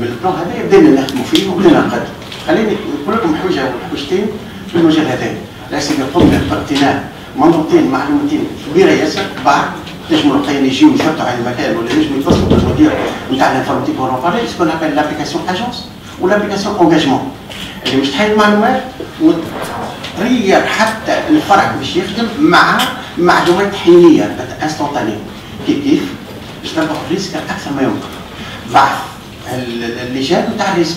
من البلان هذا بدينا نخدموا فيه وبدينا نقدموا. خليني نقول لكم حويجه ولا حويجتين في المجال هذا. لا سيدي قمنا باقتناء منظومتين معلومتين كبيره ياسر بعد نجموا القيم يجيو يثبتوا على المكان ولا نجموا يتصلوا بالمدير نتاع الانفورماتيك اورو سكون ابل لابليكاسيون اجونس ولابليكاسيون انجاجمون اللي مش تحل المعلومات وتغير حتى الفرع باش يخدم مع معلومات حينيه انستونتانيه. كيف باش نربحوا الريسك اكثر ما يمكن. بعض اللجان نتاع الريسك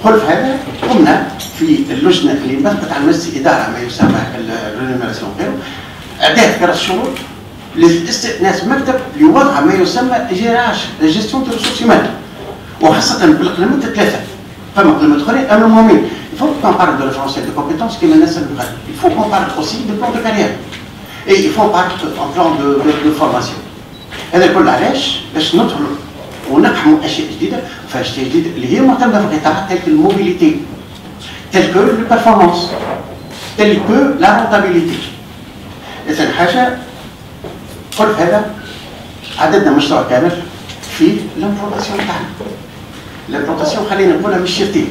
خلف هذا قمنا في اللجنه اللي انبثقت عن مجلس الاداره ما يسمى الرينوميراسيون غيره اعداد كرس شروط للاستئناس مكتب لوضع ما يسمى جيستيون دو ريسورس هيومان وخاصه بالقلمات الثلاثه. فما قلمات اخرين اما المهمين. Il faut qu'on parle de référentiel de compétences كما الناس اللي بغات. Il faut qu'on parle aussi du plan de carrière. Et il faut qu'on parle en plan de formation. هذا الكل علاش؟ باش ندخلوا ونقحموا اشياء جديده، فاشياء جديده اللي هي معتمده في القطاع تلك الموبيليتي، تلك البرفورمانس، تلك لا رونتابيليتي. ثاني حاجه قلت هذا عددنا مشروع كامل في لامبلونتاسيون تاعنا. لامبلونتاسيون خلينا نقولها مش شرطيه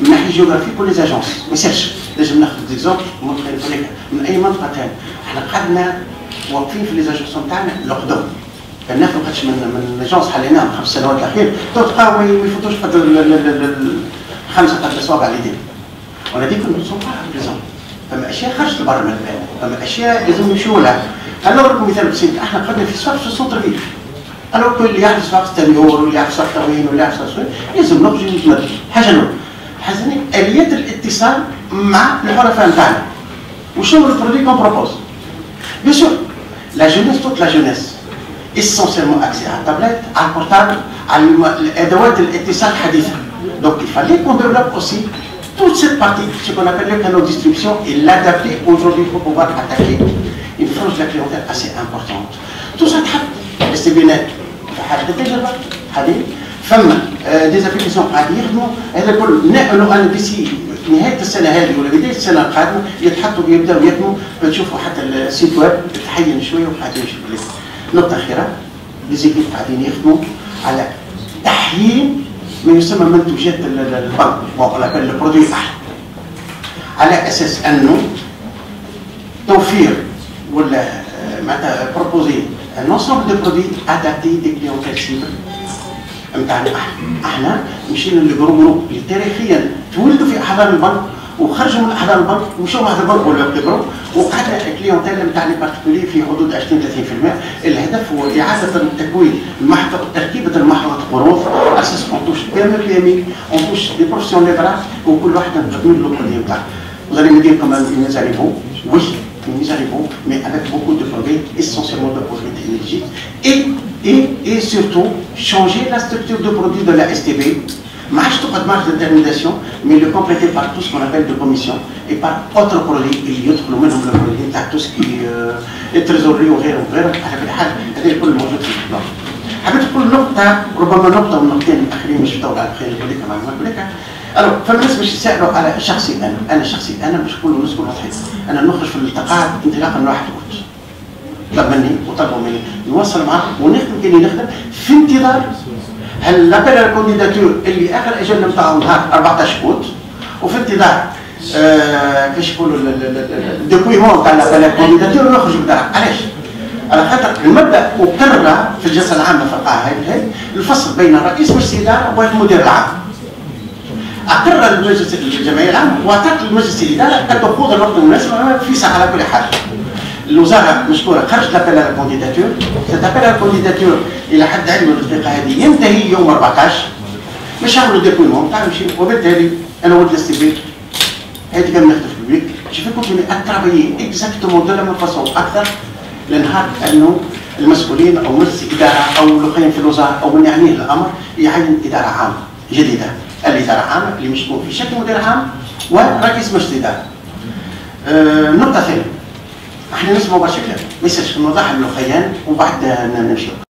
من ناحيه جيوغرافيك كل ليزاجونس ما يصيرش. لازم ناخذ ديكزومبل من اي منطقه ثانيه. احنا قعدنا واقفين في ليزاجونس تاعنا لقدام. كان ناخذ قداش من اجونس حليناها من 5 سنوات الاخير تلقاو ما يفوتوش قدر الخمسه قد الاصابع اليدين. وانا ديك نوصل بريزون. فما اشياء خرجت برا من البال، فما اشياء لازم نمشيو لها. انا نضرب مثال بسيط، احنا قعدنا في صف في السونتر فيل. انا كل اللي يعرف صفاقس التنيور واللي يعرف صفاقس التوين واللي يعرف صفاقس لازم نخرج نتمدد. حاجه نور. حاجه ثانيه اليات الاتصال مع الحرفاء نتاعنا. وشنو البرودوي كون بروبوز؟ بيان سور لا جونيس توت لا جونيس essentiellement accès à la tablette, à le portable, à l'adawat الاتصال الحديثة. Donc il fallait qu'on développe aussi toute cette partie, ce qu'on appelle le canal de distribution, et l'adapter aujourd'hui pour pouvoir attaquer une frange de la clientèle assez importante. Tout ça تحط استبيانات في حالة التجربة هذه فما ديزابليكاسيون قاعدين يخدموا هذا الكل نقلوا أنا ديسي نهاية السنة هذه ولا بداية السنة القادمة يتحطوا يبداوا يخدموا بتشوفوا حتى السيت ويب تحين شوية وقاعدين يمشي. نقطة أخيرة ليزيكيب قاعدين يخدموا على تحيين ما يسمى منتوجات البنك ولا البرودوي الأحلى على أساس أنه توفير ولا معناتها بروبوزي un ensemble de produits adaptés des clientèles cibles نتاعنا احنا مشينا لجروب اللي تاريخيا تولدوا في احضان البنك وخرجوا من احضان البنك ومشوا مع البنك ولا كبروا وقعدنا الكليونتيل نتاع لي بارتيكولي في حدود 20-30%. الهدف هو اعاده تكوين تركيبه المحفظه قروض على اساس اونتوش بي ام بي اونتوش دي بروفيسيون ليبرال وكل واحد نقدموا له البرودوي نتاعو. Vous allez me dire comment nous arrivons. Oui, nous arrivons, mais avec beaucoup de produits, essentiellement de produits technologiques, et surtout changer la structure de produits de la STB. Marge de marge détermination, mais le compléter par tout ce qu'on appelle de commission et par autres produits اللي يدخلوا منهم البرودوي تاع تو سكي التريزوري وغيره وغيره. على كل حال هذا الكل موجود في البلان. حبيت نقول نقطة ربما نقطة والنقطتين الأخرين مش بطول على الخير نقول لك معلومات نقول لك. الو فالناس باش يسالوا على شخصي انا باش نقول الناس كلها صحيح. انا نخرج في الالتقاءات انطلاقا من واحد قلت طلب مني وطلبوا مني نوصل معاهم ونخدم كاني نخدم في انتظار هل لابيل الكونديداتور اللي اخر اجل نتاعو نهار 14 اوت وفي انتظار كيفاش يقولوا الدوكيومون تاع لابيل الكونديداتور ونخرج بدار. علاش؟ على خاطر المبدا وكرر في الجلسه العامه في القاعه هذه الفصل بين رئيس مجلس الاداره والمدير العام. أقر المجلس الجمعية العامة وأعطت المجلس الإدارة أن تخوض الوقت المناسب في ساعة على كل حال. الوزارة مشكورة خرجت لابيل على الكونديداتور، ستابيل على الكونديداتور إلى حد علمي الدقيقة هذه ينتهي يوم 14 مش عملوا ديبويمون تاع نمشي وبالتالي أنا ولد الاستبيك هذه كان نخدم في البيك شوف كنت أترابيي إكزاكتومون دو لا ميم فاسون أكثر لنهار أنه المسؤولين أو مجلس الإدارة أو اللي في الوزارة أو من يعنيه الأمر يعين إدارة عامة جديدة. الإدارة العامة اللي مشكون في شكل مدير عام ورئيس مجلس الإدارة. نقطة ثانية احنا نسمعوا برشا كلام ما يصيرش نوضح له خيان وبعد نمشيو.